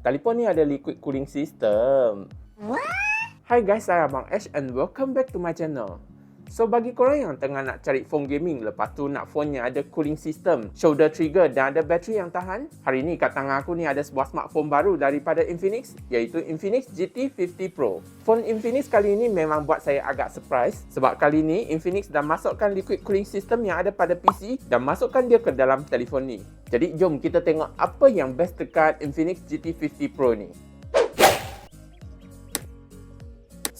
Telefon ni ada liquid cooling system. Hi guys, saya Abang Ash and welcome back to my channel. So bagi korang yang tengah nak cari phone gaming, lepas tu nak phone yang ada cooling system, shoulder trigger dan ada bateri yang tahan, hari ni kat tangan aku ni ada sebuah smartphone baru daripada Infinix, iaitu Infinix GT50 Pro. Phone Infinix kali ini memang buat saya agak surprise sebab kali ni Infinix dah masukkan liquid cooling system yang ada pada PC dan masukkan dia ke dalam telefon ni. Jadi jom kita tengok apa yang best dekat Infinix GT50 Pro ni.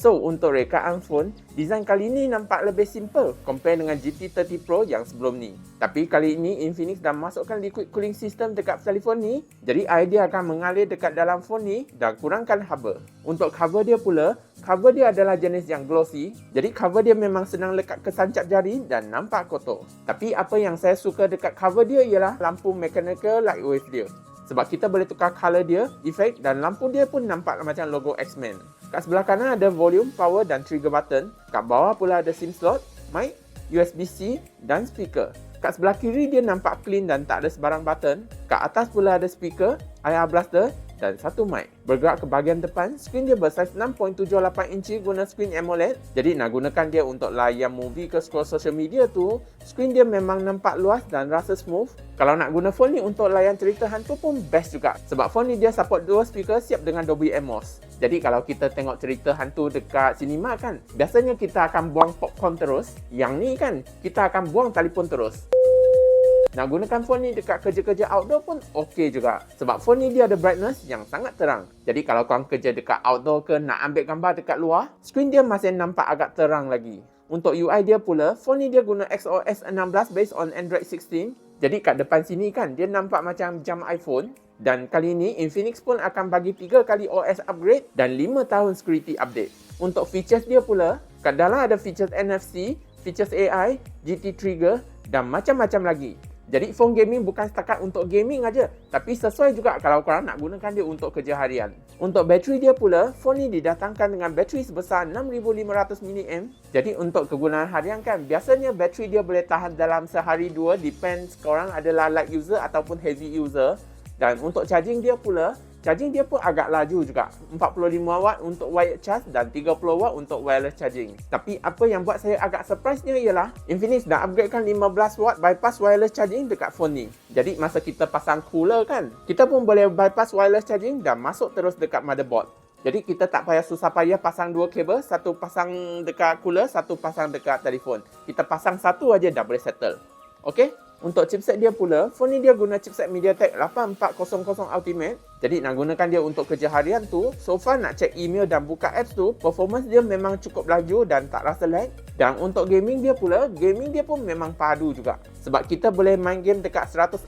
So, untuk rekaan phone, design kali ni nampak lebih simple compare dengan GT30 Pro yang sebelum ni. Tapi kali ini Infinix dah masukkan liquid cooling system dekat telefon ni, jadi air dia akan mengalir dekat dalam phone ni dan kurangkan haba. Untuk cover dia pula, cover dia adalah jenis yang glossy, jadi cover dia memang senang lekat ke sancap jari dan nampak kotor. Tapi apa yang saya suka dekat cover dia ialah lampu mechanical light wave dia. Sebab kita boleh tukar color dia, efek dan lampu dia pun nampak macam logo X-Men. Kat sebelah kanan ada volume, power dan trigger button. Kat bawah pula ada SIM slot, mic, USB-C dan speaker. Kat sebelah kiri dia nampak clean dan tak ada sebarang button. Kat atas pula ada speaker, IR blaster dan satu mic. Bergerak ke bahagian depan, skrin dia bersaiz 6.78 inci guna skrin AMOLED. Jadi nak gunakan dia untuk layan movie ke scroll social media tu, skrin dia memang nampak luas dan rasa smooth. Kalau nak guna phone ni untuk layan cerita hantu pun best juga. Sebab phone ni dia support dual speaker siap dengan Dolby Atmos. Jadi kalau kita tengok cerita hantu dekat sinema kan, biasanya kita akan buang popcorn terus. Yang ni kan, kita akan buang telefon terus. Nak gunakan phone ni dekat kerja-kerja outdoor pun okey juga. Sebab phone ni dia ada brightness yang sangat terang. Jadi kalau korang kerja dekat outdoor ke nak ambil gambar dekat luar, skrin dia masih nampak agak terang lagi. Untuk UI dia pula, phone ni dia guna XOS 16 based on Android 16. Jadi kat depan sini kan, dia nampak macam jam iPhone. Dan kali ni, Infinix pun akan bagi 3 kali OS upgrade dan 5 tahun security update. Untuk features dia pula, kat dalam ada features NFC, features AI, GT Trigger dan macam-macam lagi. Jadi phone gaming bukan setakat untuk gaming aja, tapi sesuai juga kalau korang nak gunakan dia untuk kerja harian. Untuk bateri dia pula, phone ni didatangkan dengan bateri sebesar 6500 mAh. Jadi untuk kegunaan harian kan, biasanya bateri dia boleh tahan dalam sehari dua, depends korang adalah light user ataupun heavy user. Dan untuk charging dia pula, charging dia pun agak laju juga. 45 watt untuk wired charge dan 30 watt untuk wireless charging. Tapi apa yang buat saya agak surprise-nya ialah Infinix dah upgradekan 15 watt bypass wireless charging dekat phone ni. Jadi masa kita pasang cooler kan, kita pun boleh bypass wireless charging dan masuk terus dekat motherboard. Jadi kita tak payah susah payah pasang dua kabel, satu pasang dekat cooler, satu pasang dekat telefon. Kita pasang satu aja dah boleh settle. Okey? Untuk chipset dia pula, phone ni dia guna chipset MediaTek 8400 Ultimate. Jadi nak gunakan dia untuk kerja harian tu, so far nak check email dan buka apps tu, performance dia memang cukup laju dan tak rasa lag. Dan untuk gaming dia pula, gaming dia pun memang padu juga. Sebab kita boleh main game dekat 144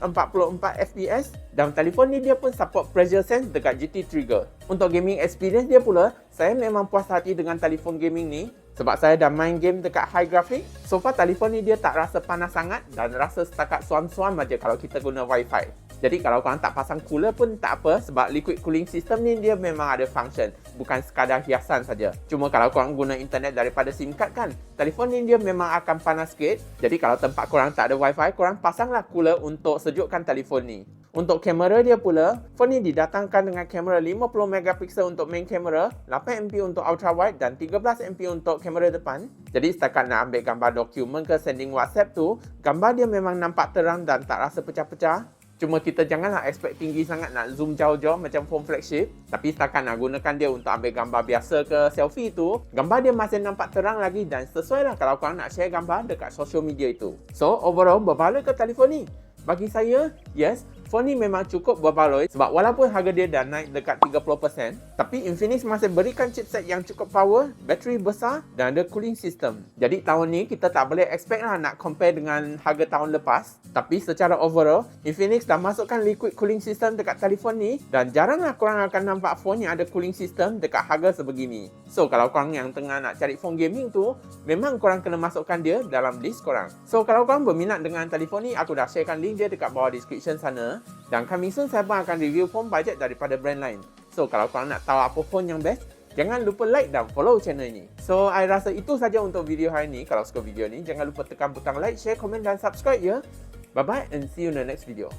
FPS dan telefon ni dia pun support pressure sense dekat GT Trigger. Untuk gaming experience dia pula, saya memang puas hati dengan telefon gaming ni. Sebab saya dah main game dekat high graphic, so far telefon ni dia tak rasa panas sangat dan rasa setakat suam-suam aja kalau kita guna Wi-Fi. Jadi kalau korang tak pasang cooler pun tak apa sebab liquid cooling system ni dia memang ada function, bukan sekadar hiasan saja. Cuma kalau korang guna internet daripada SIM card kan, telefon ni dia memang akan panas sikit. Jadi kalau tempat korang tak ada Wi-Fi, korang pasanglah cooler untuk sejukkan telefon ni. Untuk kamera dia pula, phone ni didatangkan dengan kamera 50 megapiksel untuk main kamera, 8 MP untuk ultra wide dan 13 MP untuk kamera depan. Jadi setakat nak ambil gambar dokumen ke sending WhatsApp tu, gambar dia memang nampak terang dan tak rasa pecah-pecah. Cuma kita janganlah expect tinggi sangat nak zoom jauh-jauh macam phone flagship. Tapi setakat nak gunakan dia untuk ambil gambar biasa ke selfie tu, gambar dia masih nampak terang lagi dan sesuai lah kalau korang nak share gambar dekat social media itu. So overall, berbaloi ke telefon ni? Bagi saya, yes, phone ni memang cukup berbaloi sebab walaupun harga dia dah naik dekat 30%, tapi Infinix masih berikan chipset yang cukup power, bateri besar dan ada cooling system. Jadi tahun ni kita tak boleh expect lah nak compare dengan harga tahun lepas. Tapi secara overall, Infinix dah masukkan liquid cooling system dekat telefon ni dan jaranglah korang akan nampak phone yang ada cooling system dekat harga sebegini. So kalau korang yang tengah nak cari phone gaming tu, memang korang kena masukkan dia dalam list korang. So kalau korang berminat dengan telefon ni, aku dah sharekan link dia dekat bawah description sana. Dan coming soon saya pun akan review phone budget daripada brand lain. So kalau korang nak tahu apa phone yang best, jangan lupa like dan follow channel ni. So I rasa itu saja untuk video hari ni. Kalau suka video ni, jangan lupa tekan butang like, share, komen dan subscribe ya. Bye bye and see you in the next video.